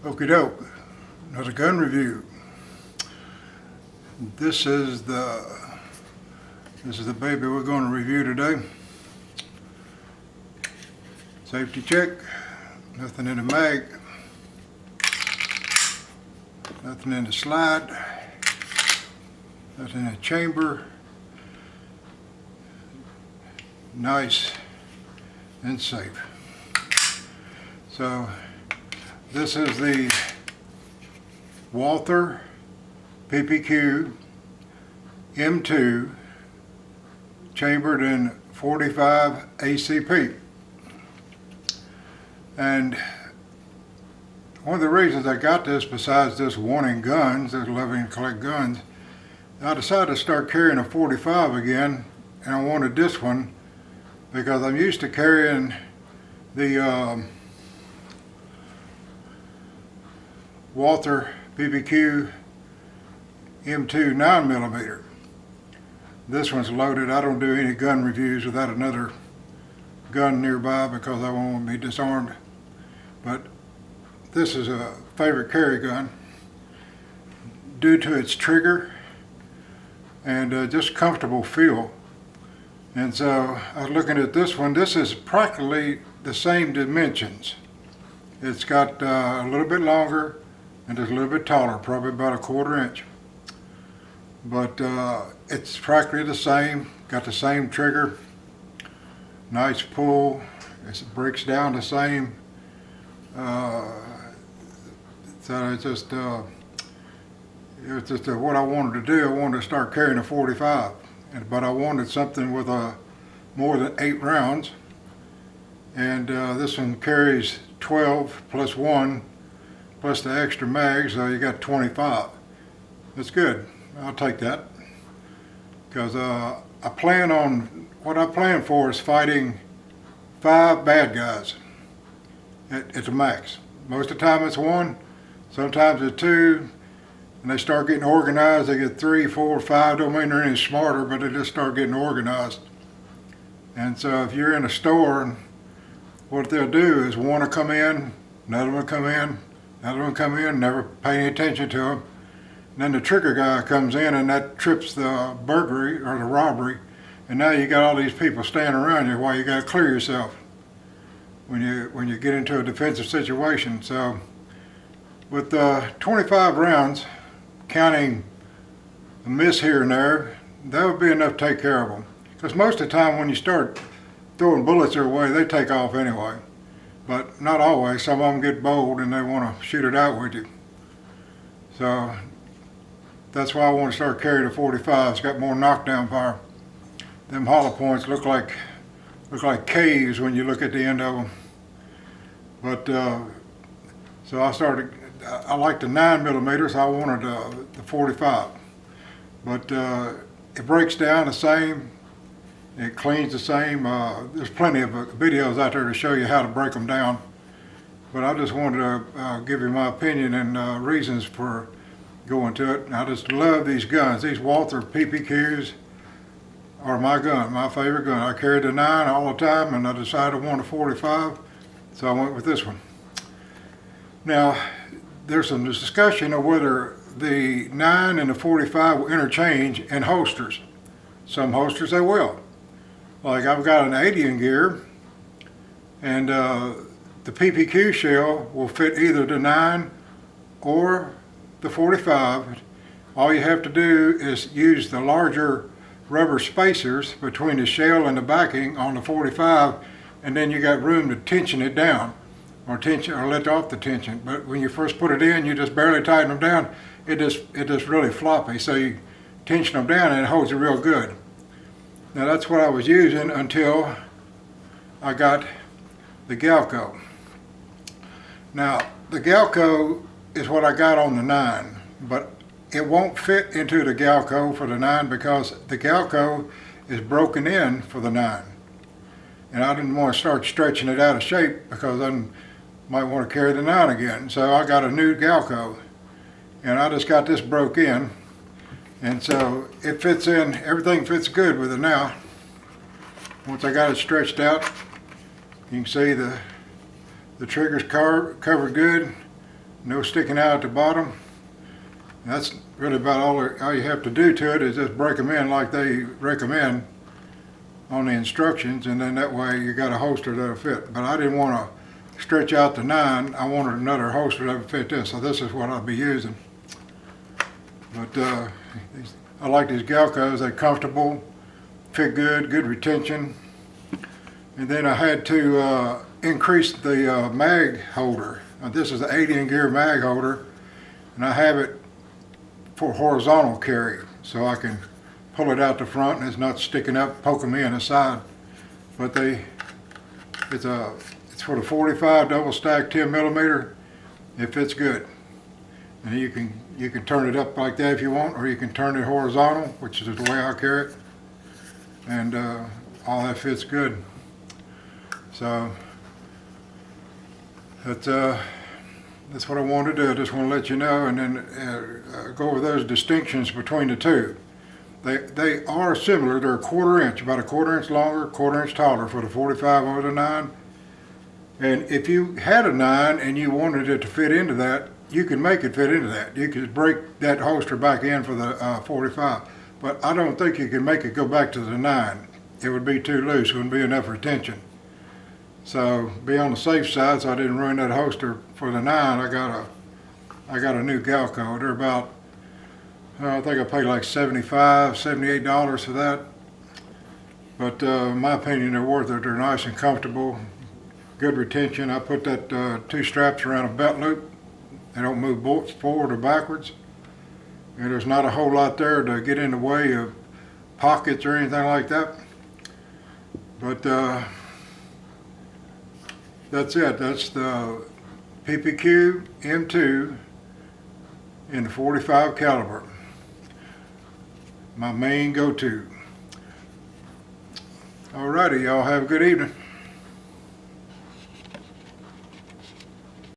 Okie doke, another gun review. This is the baby we're going to review today. Safety check, nothing in the mag, nothing in the slide, nothing in the chamber. Nice and safe. So this is the Walther PPQ M2 chambered in 45 ACP. And one of the reasons I got this, besides just wanting guns, just loving to collect guns, I decided to start carrying a 45 again, and I wanted this one because I'm used to carrying the Walther PPQ M2 9mm. This one's loaded. I don't do any gun reviews without another gun nearby because I won't be disarmed. But this is a favorite carry gun due to its trigger and just comfortable feel. And so I was looking at this one. This is practically the same dimensions. It's got a little bit longer and it's a little bit taller, probably about a 1/4 inch. But it's practically the same, got the same trigger, nice pull, it breaks down the same. So it's just, it was just what I wanted to do. I wanted to start carrying a 45, but I wanted something with more than 8 rounds. And this one carries 12 plus 1 plus the extra mag, so you got 25. That's good. I'll take that, because what I plan for is fighting 5 bad guys at the max. Most of the time it's 1, sometimes it's 2, and they start getting organized. They get 3, 4, 5. Don't mean they're any smarter, but they just start getting organized. And so if you're in a store, what they'll do is one will come in, another one will come in, another one will come in, never pay any attention to them. And then the trigger guy comes in and that trips the burglary or the robbery, and now you got all these people standing around you while you got to clear yourself when you get into a defensive situation. So with 25 rounds, counting a miss here and there, that would be enough to take care of them. Because most of the time when you start throwing bullets their way, they take off anyway. But not always. Some of them get bold and they want to shoot it out with you. So that's why I want to start carrying a 45. It's got more knockdown power. Them hollow points look like caves when you look at the end of them. But so I like the 9mm, so I wanted the 45. But it breaks down the same. It cleans the same. There's plenty of videos out there to show you how to break them down. But I just wanted to give you my opinion and reasons for going to it. I just love these guns. These Walther PPQs are my gun, my favorite gun. I carried the 9 all the time, and I decided I wanted a 45, so I went with this one. Now, there's some discussion of whether the 9 and the 45 will interchange in holsters. Some holsters they will. Like I've got an 80 in gear, and the PPQ shell will fit either the 9 or the 45. All you have to do is use the larger rubber spacers between the shell and the backing on the 45, and then you got room to tension it down or let off the tension. But when you first put it in, you just barely tighten them down. It just really floppy. So you tension them down and it holds it real good. Now that's what I was using until I got the Galco. Now the Galco is what I got on the 9, but it won't fit into the Galco for the 9 because the Galco is broken in for the 9. And I didn't want to start stretching it out of shape because I might want to carry the 9 again. So I got a new Galco, and I just got this broke in. And so it fits in, everything fits good with it now. Once I got it stretched out, you can see the trigger's covered good. no sticking out at the bottom. That's really about all you have to do to it, is just break them in like they recommend on the instructions, and then that way you got a holster that'll fit. But I didn't want to stretch out the 9. I wanted another holster that would fit this, so this is what I'll be using. But I like these Galcos. They're comfortable, fit good, good retention. And then I had to increase the mag holder. This is an 8-in gear mag holder, and I have it for horizontal carry, so I can pull it out the front and it's not sticking up, poking me in the side. But it's for the 45 double stack 10mm. It fits good, and you can turn it up like that if you want, or you can turn it horizontal, which is the way I carry it, and all that fits good. So that's what I wanted to do. I just want to let you know, and then go over those distinctions between the two. They are similar. They're a 1/4 inch, about a 1/4 inch longer, 1/4 inch taller for the 45 over the 9. And if you had a 9 and you wanted it to fit into that, you can make it fit into that. You could break that holster back in for the 45. But I don't think you can make it go back to the 9. It would be too loose. It wouldn't be enough retention. So be on the safe side, so I didn't ruin that holster for the 9. I got a new Galco. They're about, I think I paid like $75, $78 for that. But in my opinion, they're worth it. They're nice and comfortable, good retention. I put that 2 straps around a belt loop. They don't move forward or backwards. And there's not a whole lot there to get in the way of pockets or anything like that. But that's it. That's the PPQ M2 in the 45 caliber. My main go-to. Alrighty, y'all have a good evening.